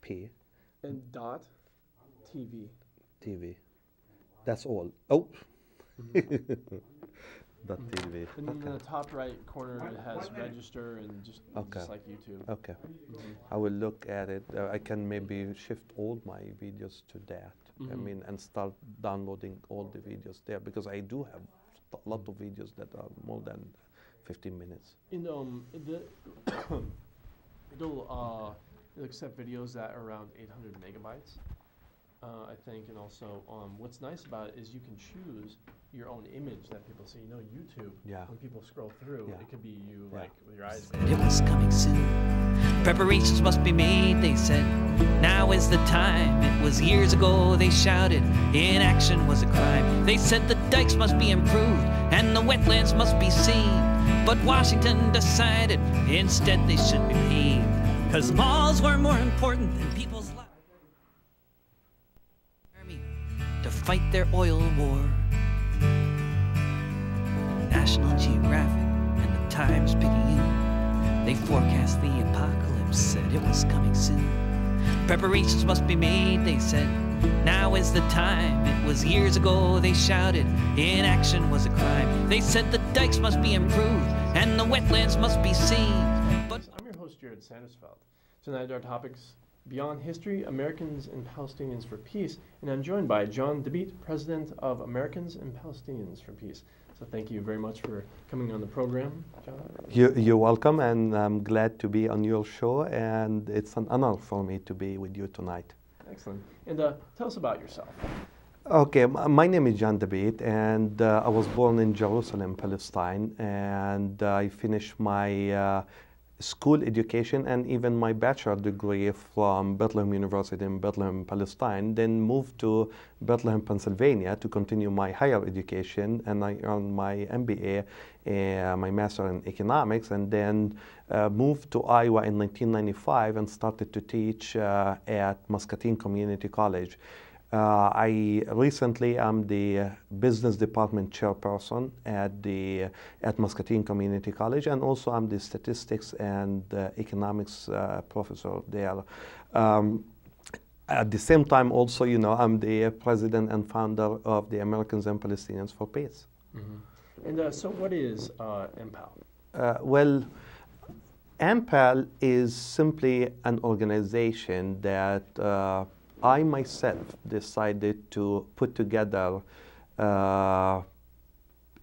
P and .tv. TV. That's all. Oh. .tv. And in the top right corner, it has register and just like YouTube. Okay. I will look at it. I can maybe shift all my videos to that. I mean, and start downloading all the videos there, because I do have a lot of videos that are more than 15 minutes. It'll accept videos that are around 800 megabytes, I think. And also, what's nice about it is you can choose your own image that people see. You know, YouTube, when people scroll through, it could be you like with your eyes. It was coming soon. Preparations must be made, they said. Now is the time. It was years ago, they shouted. Inaction was a crime. They said the dikes must be improved and the wetlands must be seen. But Washington decided instead they should be paved, 'cause malls were more important than people's lives. Army to fight their oil war. National Geographic and the Times Picayune, they forecast the apocalypse, said it was coming soon. Preparations must be made, they said. Now is the time. It was years ago, they shouted. Inaction was a crime. They said the dikes must be improved and the wetlands must be seen. But I'm your host, Jared Sandersfeld. Tonight our topics: Beyond History, Americans and Palestinians for Peace. And I'm joined by John Dabeet, President of Americans and Palestinians for Peace. So thank you very much for coming on the program, John. You're welcome, and I'm glad to be on your show, and it's an honor for me to be with you tonight. Excellent. And tell us about yourself. Okay, my name is John Dabeet, and I was born in Jerusalem, Palestine, and I finished my school education and even my bachelor degree from Bethlehem University in Bethlehem, Palestine, then moved to Bethlehem, Pennsylvania to continue my higher education, and I earned my MBA, my Master in Economics, and then moved to Iowa in 1995 and started to teach at Muscatine Community College. I recently am the business department chairperson at Muscatine Community College, and also I'm the statistics and economics professor there. At the same time, also, you know, I'm the president and founder of the Americans and Palestinians for Peace. And so, what is AMPAL? Well, AMPAL is simply an organization that I myself decided to put together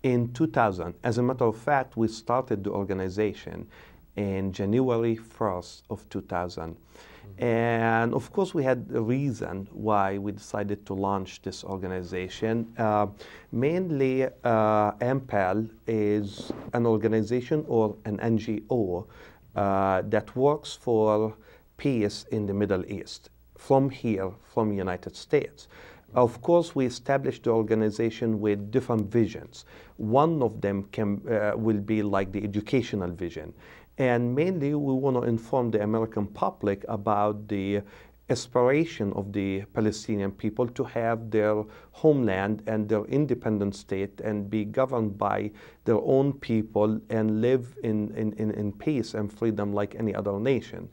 in 2000. As a matter of fact, we started the organization in January 1st of 2000. And of course, we had a reason why we decided to launch this organization. Mainly, AMPAL is an organization or an NGO that works for peace in the Middle East. From here, from the United States. Of course, we established the organization with different visions. One of them will be like the educational vision. And mainly, we want to inform the American public about the aspiration of the Palestinian people to have their homeland and their independent state and be governed by their own people and live in peace and freedom like any other nation.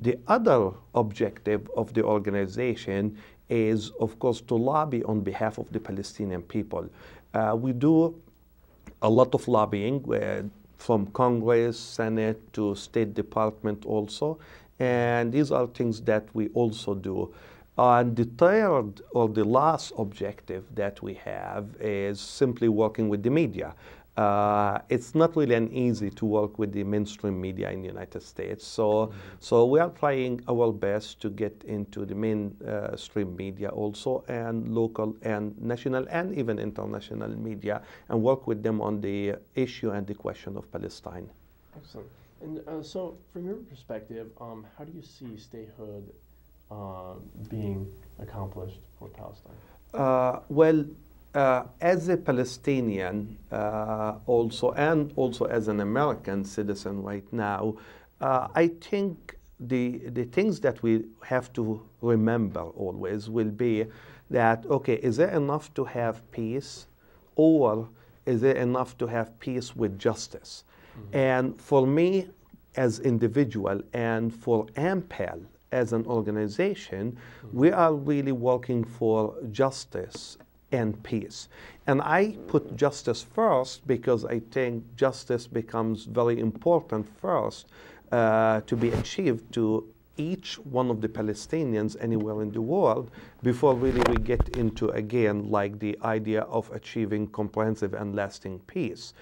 The other objective of the organization is, of course, to lobby on behalf of the Palestinian people. We do a lot of lobbying from Congress, Senate, to State Department also, and these are things that we also do. And the third or the last objective that we have is simply working with the media. It's not really easy to work with the mainstream media in the United States. So we are trying our best to get into the mainstream media also, and local and national and even international media, and work with them on the issue and the question of Palestine. Excellent. And so from your perspective, how do you see statehood being accomplished for Palestine? Well, as a Palestinian also as an American citizen right now, I think the things that we have to remember always will be that, okay, is it enough to have peace, or is it enough to have peace with justice? And for me, as individual and for AMPAL as an organization, we are really working for justice and peace. And I put justice first because I think justice becomes very important first to be achieved to each one of the Palestinians anywhere in the world before really we get into, again, like the idea of achieving comprehensive and lasting peace.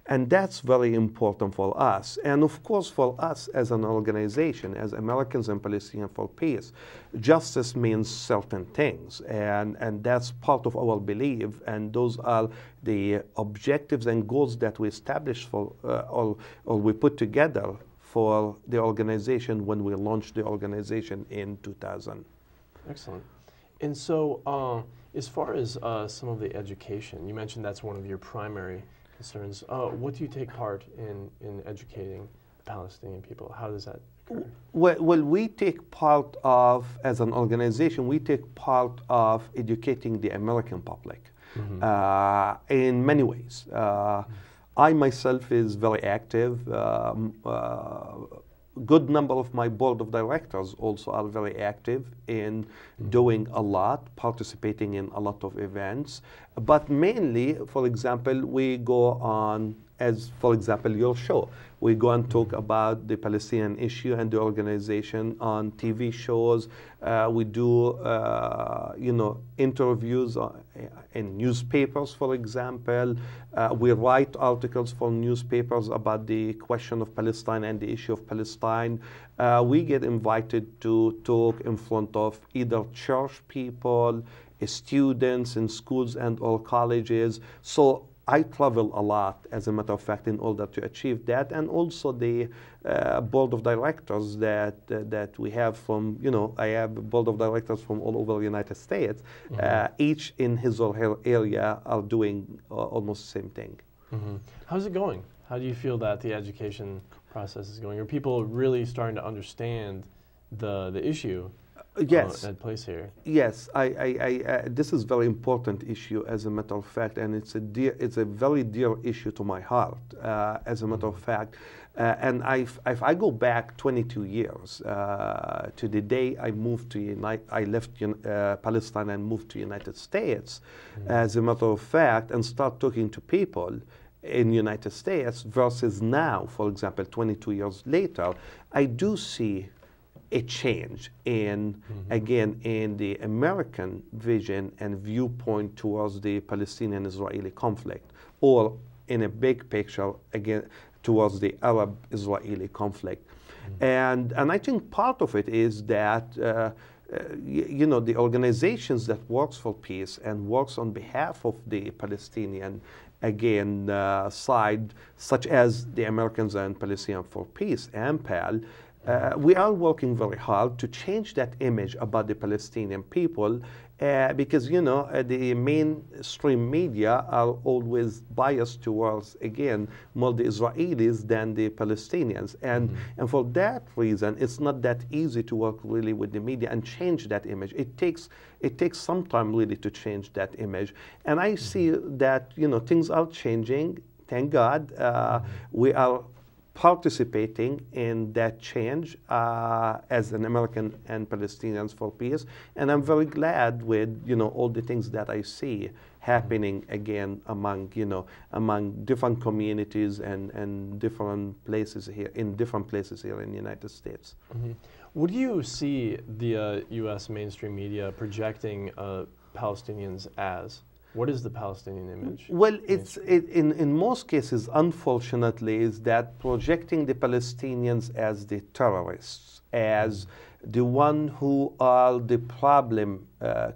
And that's very important for us. And of course, for us as an organization, as Americans and Palestinians for Peace, justice means certain things. And that's part of our belief. And those are the objectives and goals that we established for, or we put together for the organization when we launched the organization in 2000. Excellent. And so as far as some of the education, you mentioned that's one of your primary concerns. What do you take part in educating Palestinian people? How does that occur? Well, we take part of, as an organization, we take part of educating the American public in many ways. I myself is very active. Good number of my board of directors also are very active in doing a lot, participating in a lot of events. But mainly, for example, we go on, as for example, your show. We go and talk about the Palestinian issue and the organization on TV shows. We do, interviews in newspapers, for example. We write articles for newspapers about the question of Palestine and the issue of Palestine. We get invited to talk in front of either church people, students in schools and or colleges. So I travel a lot, as a matter of fact, in order to achieve that, and also the board of directors that we have from, I have a board of directors from all over the United States. Each in his or her area are doing almost the same thing. How's it going? How do you feel that the education process is going? Are people really starting to understand the issue? Yes. At place here. Yes, this is a very important issue, as a matter of fact, and it's a very dear issue to my heart, as a matter of fact. And if I go back 22 years to the day I moved to I left Palestine and moved to United States, as a matter of fact, and start talking to people in United States versus now, for example, 22 years later, I do see a change in, again, in the American vision and viewpoint towards the Palestinian-Israeli conflict, or in a big picture, again, towards the Arab-Israeli conflict. And I think part of it is that, the organizations that works for peace and works on behalf of the Palestinian, again, side, such as the Americans and Palestinians for Peace, AMPAL, we are working very hard to change that image about the Palestinian people because, the mainstream media are always biased towards, again, more the Israelis than the Palestinians. And for that reason, it's not that easy to work really with the media and change that image. It takes some time really to change that image. And I see that, things are changing. Thank God. We are participating in that change as an American and Palestinians for Peace, and I'm very glad with all the things that I see happening again among different communities and different places here in the United States. What do you see the U.S. mainstream media projecting Palestinians as? What is the Palestinian image? Well, in most cases, unfortunately, is that projecting the Palestinians as the terrorists, as the one who are the problem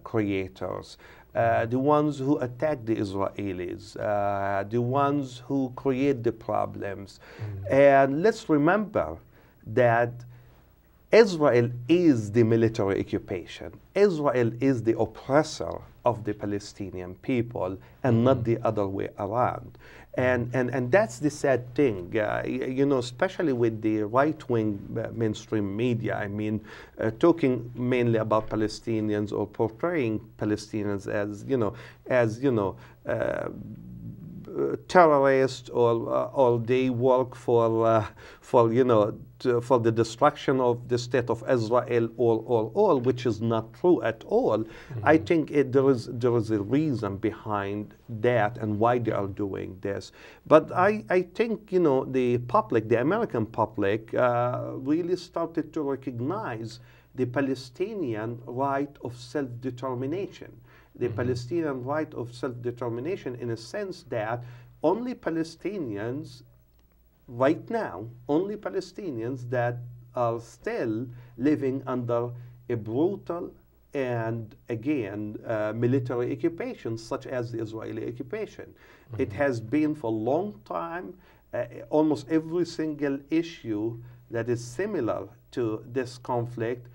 creators, the ones who attack the Israelis, the ones who create the problems. And let's remember that Israel is the military occupation. Israel is the oppressor of the Palestinian people and not the other way around. And that's the sad thing, especially with the right-wing mainstream media. I mean, talking mainly about Palestinians or portraying Palestinians as, terrorists or they work for for the destruction of the state of Israel or which is not true at all. I think there is a reason behind that and why they are doing this. But I think the public, the American public, really started to recognize the Palestinian right of self-determination. The Palestinian right of self-determination in a sense that only Palestinians, right now, only Palestinians that are still living under a brutal and, again, military occupation, such as the Israeli occupation. It has been for a long time, almost every single issue that is similar to this conflict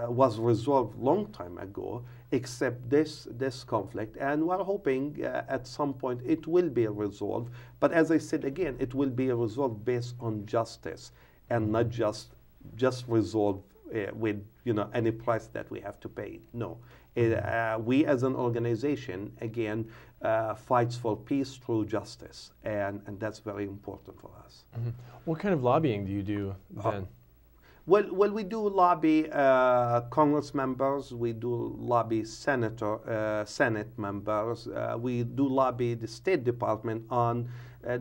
was resolved long time ago, except this conflict. And we're hoping at some point it will be resolved. But as I said again, it will be resolved based on justice and not just resolved with any price that we have to pay. No. We as an organization, again, fights for peace through justice. And that's very important for us. What kind of lobbying do you do then? Well, we do lobby Congress members, we do lobby Senate members, we do lobby the State Department on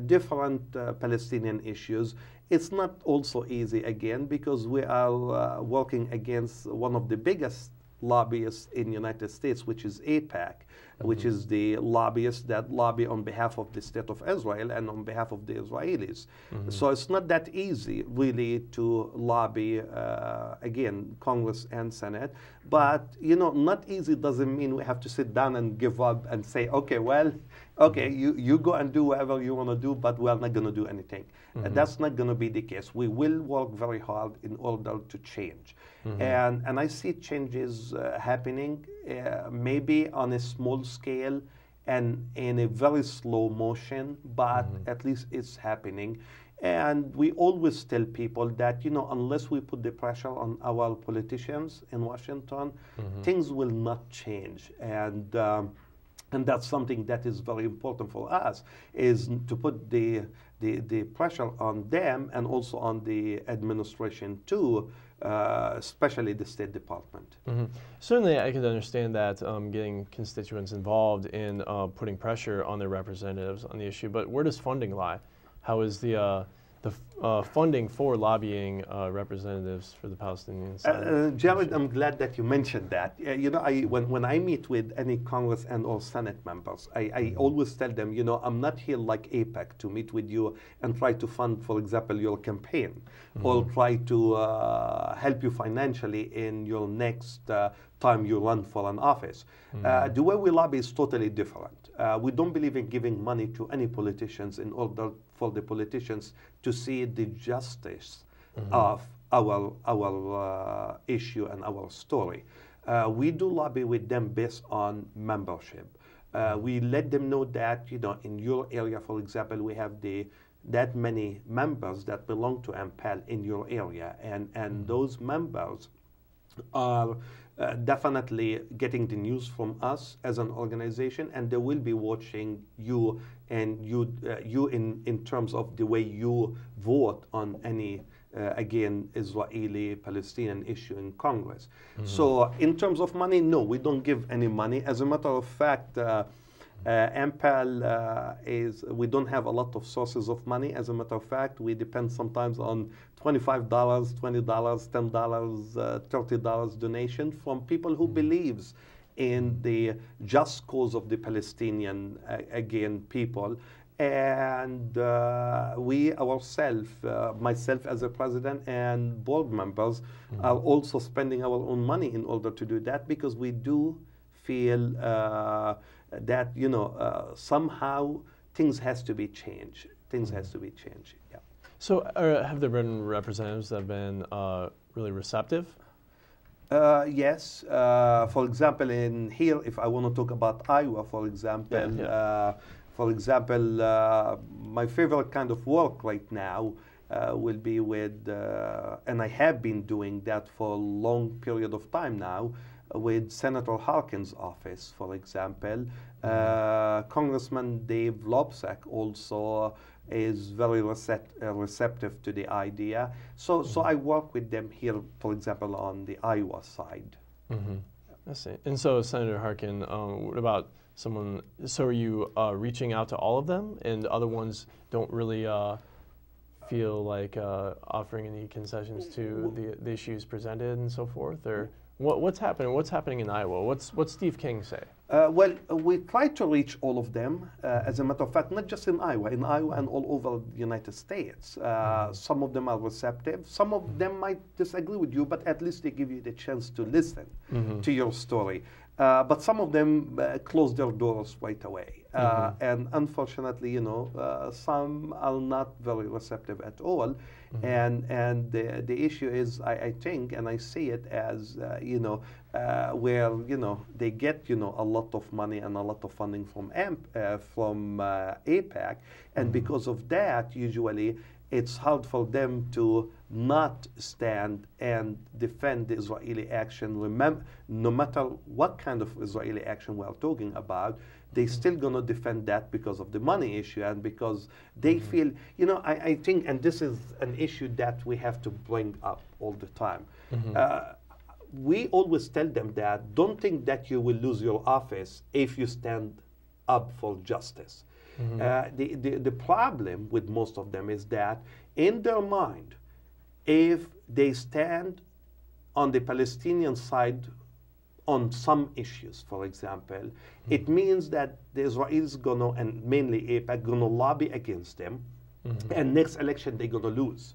different Palestinian issues. It's not also easy, again, because we are working against one of the biggest lobbyists in the United States, which is APAC, which is the lobbyists that lobby on behalf of the State of Israel and on behalf of the Israelis. So it's not that easy, really, to lobby, again, Congress and Senate. But, not easy doesn't mean we have to sit down and give up and say, okay, well, okay, you go and do whatever you want to do, but we're not going to do anything. That's not going to be the case. We will work very hard in order to change. And I see changes happening, maybe on a small scale and in a very slow motion, but at least it's happening. And we always tell people that, unless we put the pressure on our politicians in Washington, things will not change. And that's something that is very important for us, is to put the pressure on them and also on the administration too, especially the State Department. Certainly, I can understand that getting constituents involved in putting pressure on their representatives on the issue. But where does funding lie? How is the funding for lobbying representatives for the Palestinian side? Jared, I'm glad that you mentioned that. When I meet with any Congress and or Senate members, I always tell them, I'm not here like APAC to meet with you and try to fund, for example, your campaign or try to help you financially in your next time you run for an office. The way we lobby is totally different. We don't believe in giving money to any politicians in order for the politicians to see the justice of our issue and our story. We do lobby with them based on membership. We let them know that, in your area, for example, we have that many members that belong to AMPAL in your area, and those members are definitely getting the news from us as an organization, and they will be watching you and you in terms of the way you vote on any again Israeli-Palestinian issue in Congress. So in terms of money, no, we don't give any money. As a matter of fact, AMPAL we don't have a lot of sources of money. As a matter of fact, we depend sometimes on $25, $20, $10, $30 donation from people who believes in the just cause of the Palestinian, again, people. And we ourselves, myself as a president and board members, are also spending our own money in order to do that, because we do feel that somehow things has to be changed. Things has to be changed. Yeah. So have there been representatives that have been really receptive? Yes. For example, in here, if I want to talk about Iowa, for example, my favorite kind of work right now will be with, and I have been doing that for a long period of time now, with Senator Harkin's office, for example. Congressman Dave Lobsack also is very receptive to the idea. So I work with them here, for example, on the Iowa side. I see. And so Senator Harkin, what about someone, so are you reaching out to all of them and other ones don't really feel like offering any concessions to the issues presented and so forth? Or what's happening? What's happening in Iowa? What's Steve King say? Well, we try to reach all of them. As a matter of fact, not just in Iowa and all over the United States. Some of them are receptive. Some of them might disagree with you, but at least they give you the chance to listen to your story. But some of them close their doors right away. And unfortunately, you know, some are not very receptive at all. And the issue is, I think, and I see it as, you know, where, you know, they get, you know, a lot of money and a lot of funding from APAC. And because of that, usually, it's hard for them to not stand and defend the Israeli action. Remember, no matter what kind of Israeli action we're talking about, they're still going to defend that because of the money issue and because they feel, you know, I think, and this is an issue that we have to bring up all the time. We always tell them that don't think that you will lose your office if you stand up for justice. The problem with most of them is that in their mind, if they stand on the Palestinian side on some issues, for example, it means that the Israelis gonna, and mainly APAC, gonna lobby against them, and next election they're gonna lose.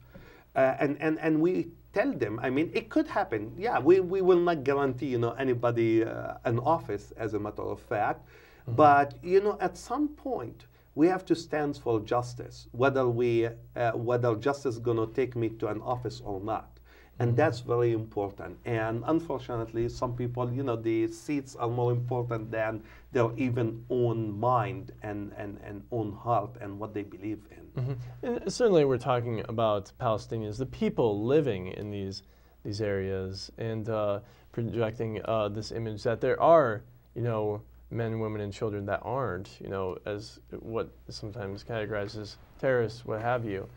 And we tell them, I mean, it could happen. Yeah, we will not guarantee, you know, anybody an office, as a matter of fact, but, you know, at some point, we have to stand for justice, whether justice is going to take me to an office or not. And that's very important. And unfortunately, some people, you know, the seats are more important than their even own mind and own heart and what they believe in. And certainly we're talking about Palestinians, the people living in these areas, and projecting this image that there are, you know, men, women, and children that aren't, you know, as what sometimes categorized as terrorists, what have you.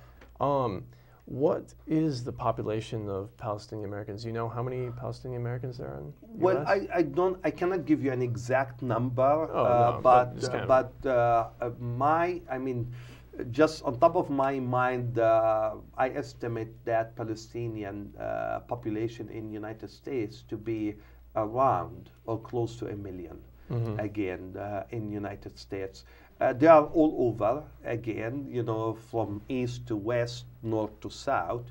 What is the population of Palestinian Americans? Do you know how many Palestinian Americans there are in the Well, US? I cannot give you an exact number, No, I mean, just on top of my mind, I estimate that Palestinian population in United States to be around or close to 1 million. Again, in United States. They are all over, again, you know, from east to west, north to south.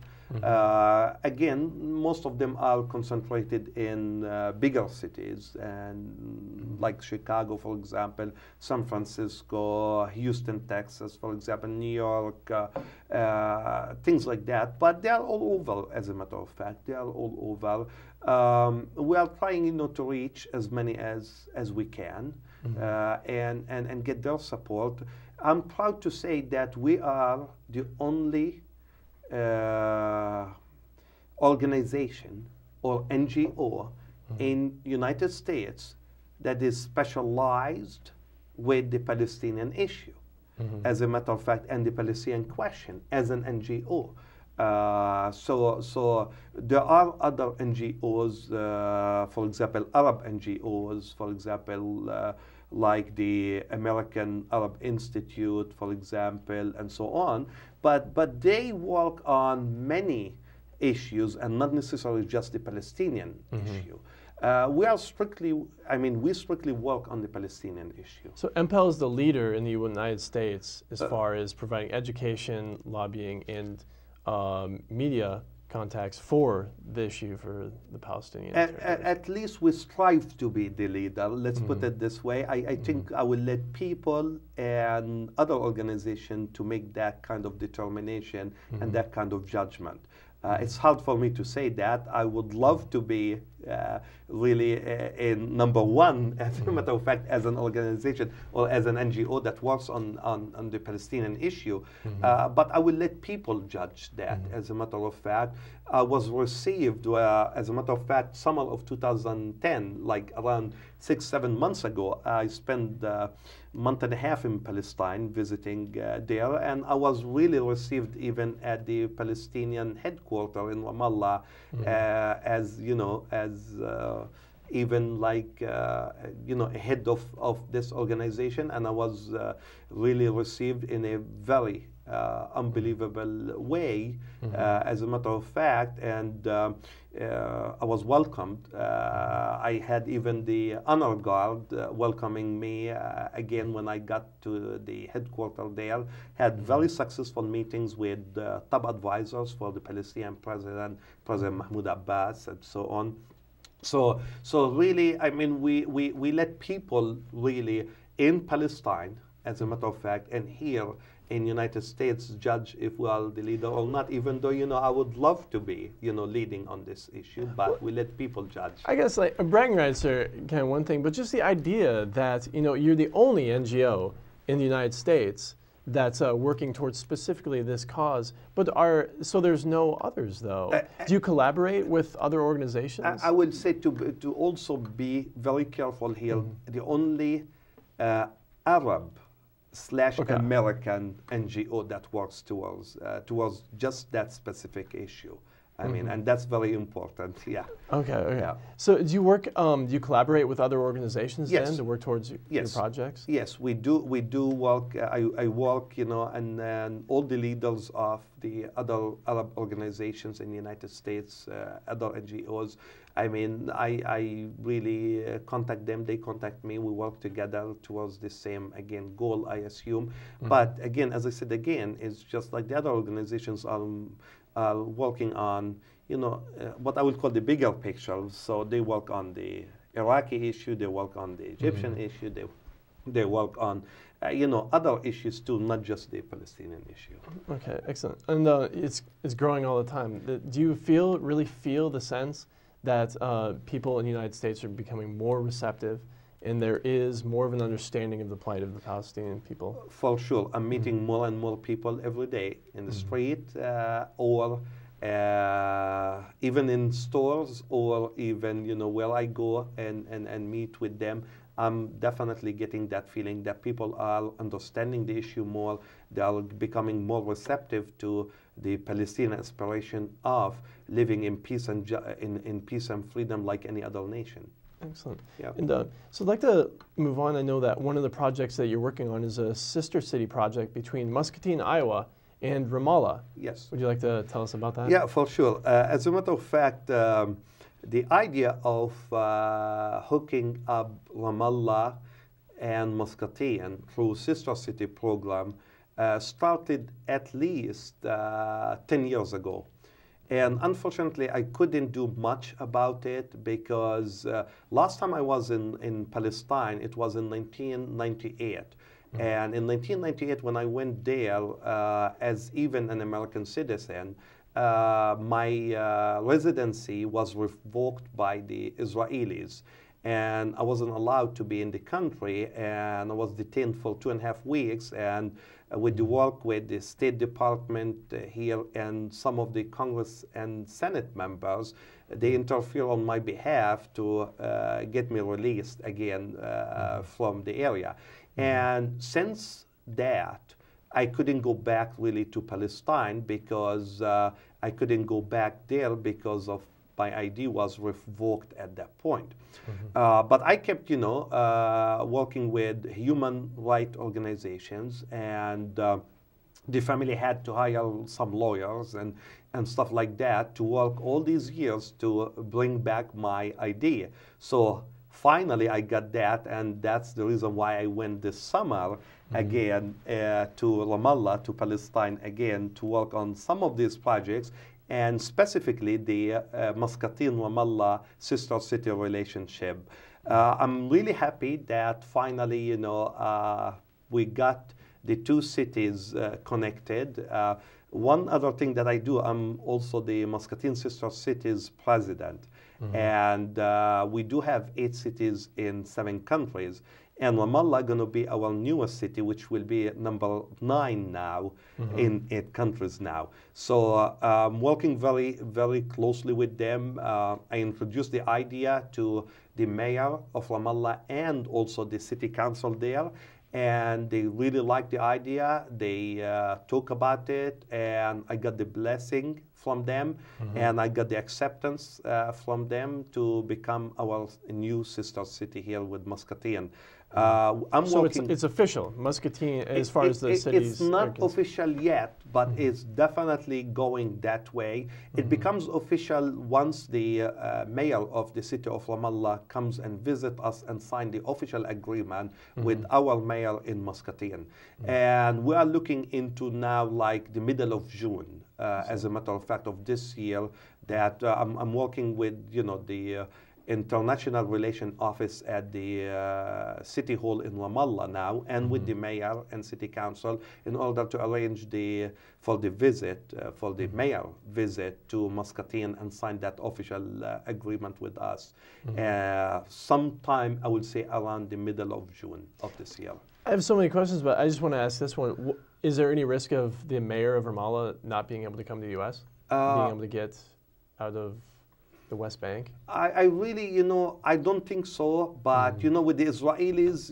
Again, most of them are concentrated in bigger cities, and like Chicago, for example, San Francisco, Houston, Texas, for example, New York, things like that. But they are all over, as a matter of fact. They are all over. We are trying, you know, to reach as many as we can, and get their support. I'm proud to say that we are the only organization or NGO in United States that is specialized with the Palestinian issue, as a matter of fact, and the Palestinian question as an NGO. So there are other NGOs, for example, Arab NGOs, for example, like the American Arab Institute, for example, and so on. But they work on many issues and not necessarily just the Palestinian issue. We strictly work on the Palestinian issue. So AMPAL is the leader in the United States as far as providing education, lobbying, and media contacts for the issue for the Palestinians. At least we strive to be the leader. Let's put it this way. I think I will let people and other organizations to make that kind of determination and that kind of judgment. It's hard for me to say that. I would love to be really in number one, as a matter of fact, as an organization or as an NGO that works on the Palestinian issue. But I will let people judge that. As a matter of fact, I was received, as a matter of fact, summer of 2010, like around 6-7 months ago. I spent a month and a half in Palestine visiting there, and I was really received even at the Palestinian headquarters in Ramallah, as you know, as even like head of this organization, and I was really received in a very unbelievable way, as a matter of fact, and I was welcomed. I had even the honor guard welcoming me again when I got to the headquarters there. Had very successful meetings with top advisors for the Palestinian President Mahmoud Abbas, and so on. So really, I mean, we let people really in Palestine, as a matter of fact, and here in United States judge if we are the leader or not, even though, I would love to be, leading on this issue, but we let people judge. I guess like bragging rights are kind of one thing, but just the idea that, you're the only NGO in the United States that's working towards specifically this cause, but so there's no others though. Do you collaborate with other organizations? I would say to also be very careful here. The only Arab/American NGO that works towards just that specific issue. I mean, and that's very important. Yeah. Okay. Yeah. So do you work? Do you collaborate with other organizations then to work towards your projects? Yes, we do. We do work. I work, and then all the leaders of the other Arab organizations in the United States, other NGOs. I mean, I really contact them. They contact me. We work together towards the same goal, I assume. But again, as I said again, it's just like the other organizations are working on, what I would call the bigger picture. So they work on the Iraqi issue, they work on the Egyptian issue, they work on, other issues too, not just the Palestinian issue. Okay, excellent. And it's growing all the time. Do you really feel the sense that people in the United States are becoming more receptive, and there is more of an understanding of the plight of the Palestinian people? For sure. I'm meeting more and more people every day in the street, or even in stores, or even, where I go and meet with them. I'm definitely getting that feeling that people are understanding the issue more. They are becoming more receptive to the Palestinian aspiration of living in peace and in peace and freedom like any other nation. Excellent. Yeah. And so I'd like to move on. I know that one of the projects that you're working on is a sister city project between Muscatine, Iowa, and Ramallah. Yes. Would you like to tell us about that? Yeah, for sure. As a matter of fact, the idea of hooking up Ramallah and Muscatine through Sister City program started at least 10 years ago. And unfortunately, I couldn't do much about it because last time I was in Palestine, it was in 1998. And in 1998, when I went there as even an American citizen, my residency was revoked by the Israelis. And I wasn't allowed to be in the country, and I was detained for 2.5 weeks. And with the work with the State Department here and some of the Congress and Senate members, they interfere on my behalf to get me released again from the area. And since that, I couldn't go back really to Palestine because I couldn't go back there because of my ID was revoked at that point. But I kept, working with human rights organizations, and the family had to hire some lawyers and stuff like that to work all these years to bring back my ID. So finally I got that, and that's the reason why I went this summer again to Ramallah, to Palestine again, to work on some of these projects, and specifically the Muscatine-Ramallah sister city relationship. I'm really happy that finally, we got the two cities connected. One other thing that I do, I'm also the Muscatine Sister Cities president. And we do have 8 cities in 7 countries. And Ramallah going to be our newest city, which will be number 9 now in 8 countries now. So I'm working very, very closely with them. I introduced the idea to the mayor of Ramallah and also the city council there. And they really like the idea. They talk about it, and I got the blessing from them, and I got the acceptance from them to become our new sister city here with Muscatine. I'm So working. it's official, Muscatine, as far as the cities. It's not official yet, but it's definitely going that way. It becomes official once the mayor of the city of Ramallah comes and visit us and sign the official agreement with our mayor in Muscatine. And we are looking into now like the middle of June, as a matter of fact, of this year, that I'm working with, the International Relation Office at the City Hall in Ramallah now, and with the mayor and city council in order to arrange for the mayor visit to Muscatine and sign that official agreement with us. Sometime, I would say, around the middle of June of this year. I have so many questions, but I just want to ask this one. Is there any risk of the mayor of Ramallah not being able to come to the U.S., being able to get out of the West Bank? I really, I don't think so. But, with the Israelis,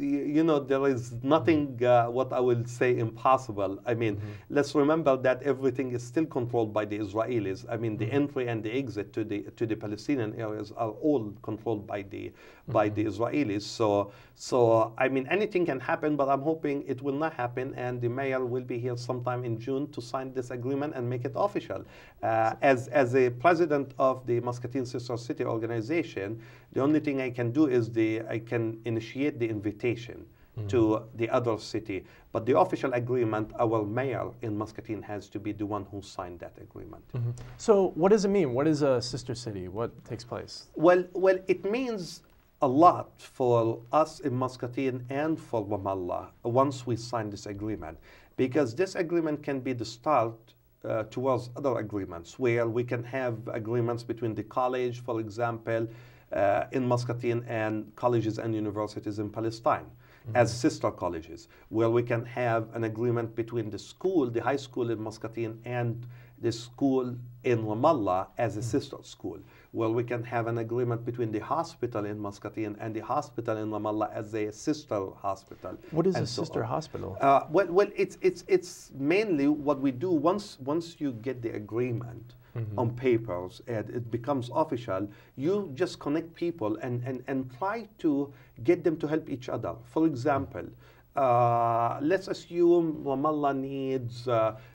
there is nothing, what I will say, impossible. I mean, let's remember that everything is still controlled by the Israelis. I mean, the entry and the exit to the Palestinian areas are all controlled by the Israelis. So I mean, anything can happen, but I'm hoping it will not happen, and the mayor will be here sometime in June to sign this agreement and make it official. As a president of the Muscatine Sister City organization, the only thing I can do is I can initiate the invitation to the other city. But the official agreement, our mayor in Muscatine has to be the one who signed that agreement. So what does it mean? What is a sister city? What takes place? Well, it means a lot for us in Muscatine and for Ramallah once we sign this agreement, because this agreement can be the start towards other agreements where we can have agreements between the college, for example, in Muscatine, and colleges and universities in Palestine as sister colleges, where we can have an agreement between the high school in Muscatine and the school in Ramallah as a sister school, where we can have an agreement between the hospital in Muscatine and the hospital in Ramallah as a sister hospital. What is a sister hospital? Well, it's mainly what we do once you get the agreement on papers and it becomes official. You just connect people and try to get them to help each other. For example, let's assume Ramallah needs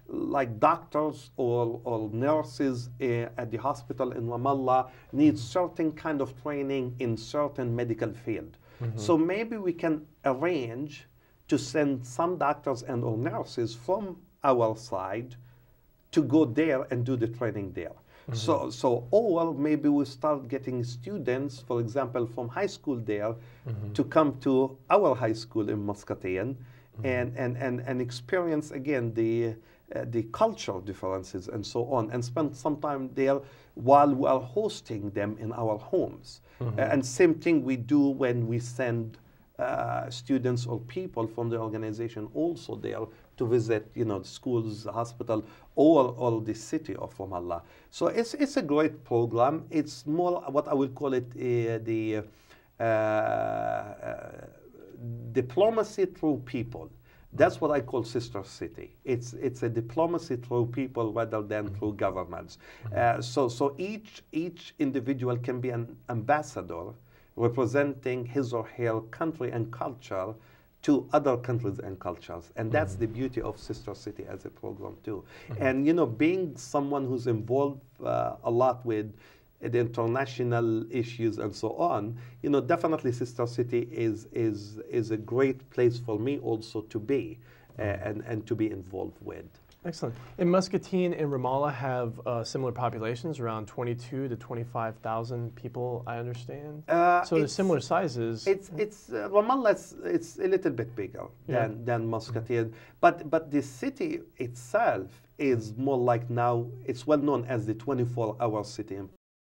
like doctors or nurses at the hospital in Ramallah needs certain kind of training in certain medical field. So maybe we can arrange to send some doctors and or nurses from our side to go there and do the training there. Or maybe we start getting students, for example, from high school there to come to our high school in Muscatine and experience again the cultural differences and so on, and spend some time there while we are hosting them in our homes. And same thing we do when we send students or people from the organization also there to visit, the schools, the hospital, or the city of Ramallah. So it's a great program. It's more what I would call it the diplomacy through people. That's what I call sister city. It's a diplomacy through people rather than through governments. So each individual can be an ambassador representing his or her country and culture to other countries and cultures. And that's the beauty of Sister City as a program too. And being someone who's involved a lot with the international issues and so on, definitely Sister City is a great place for me also to be and to be involved with. Excellent. And Muscatine and Ramallah have similar populations, around 22 to 25,000 people, I understand. So they're similar sizes. Ramallah, it's a little bit bigger than Muscatine, but the city itself is more like now, it's well known as the 24-hour city in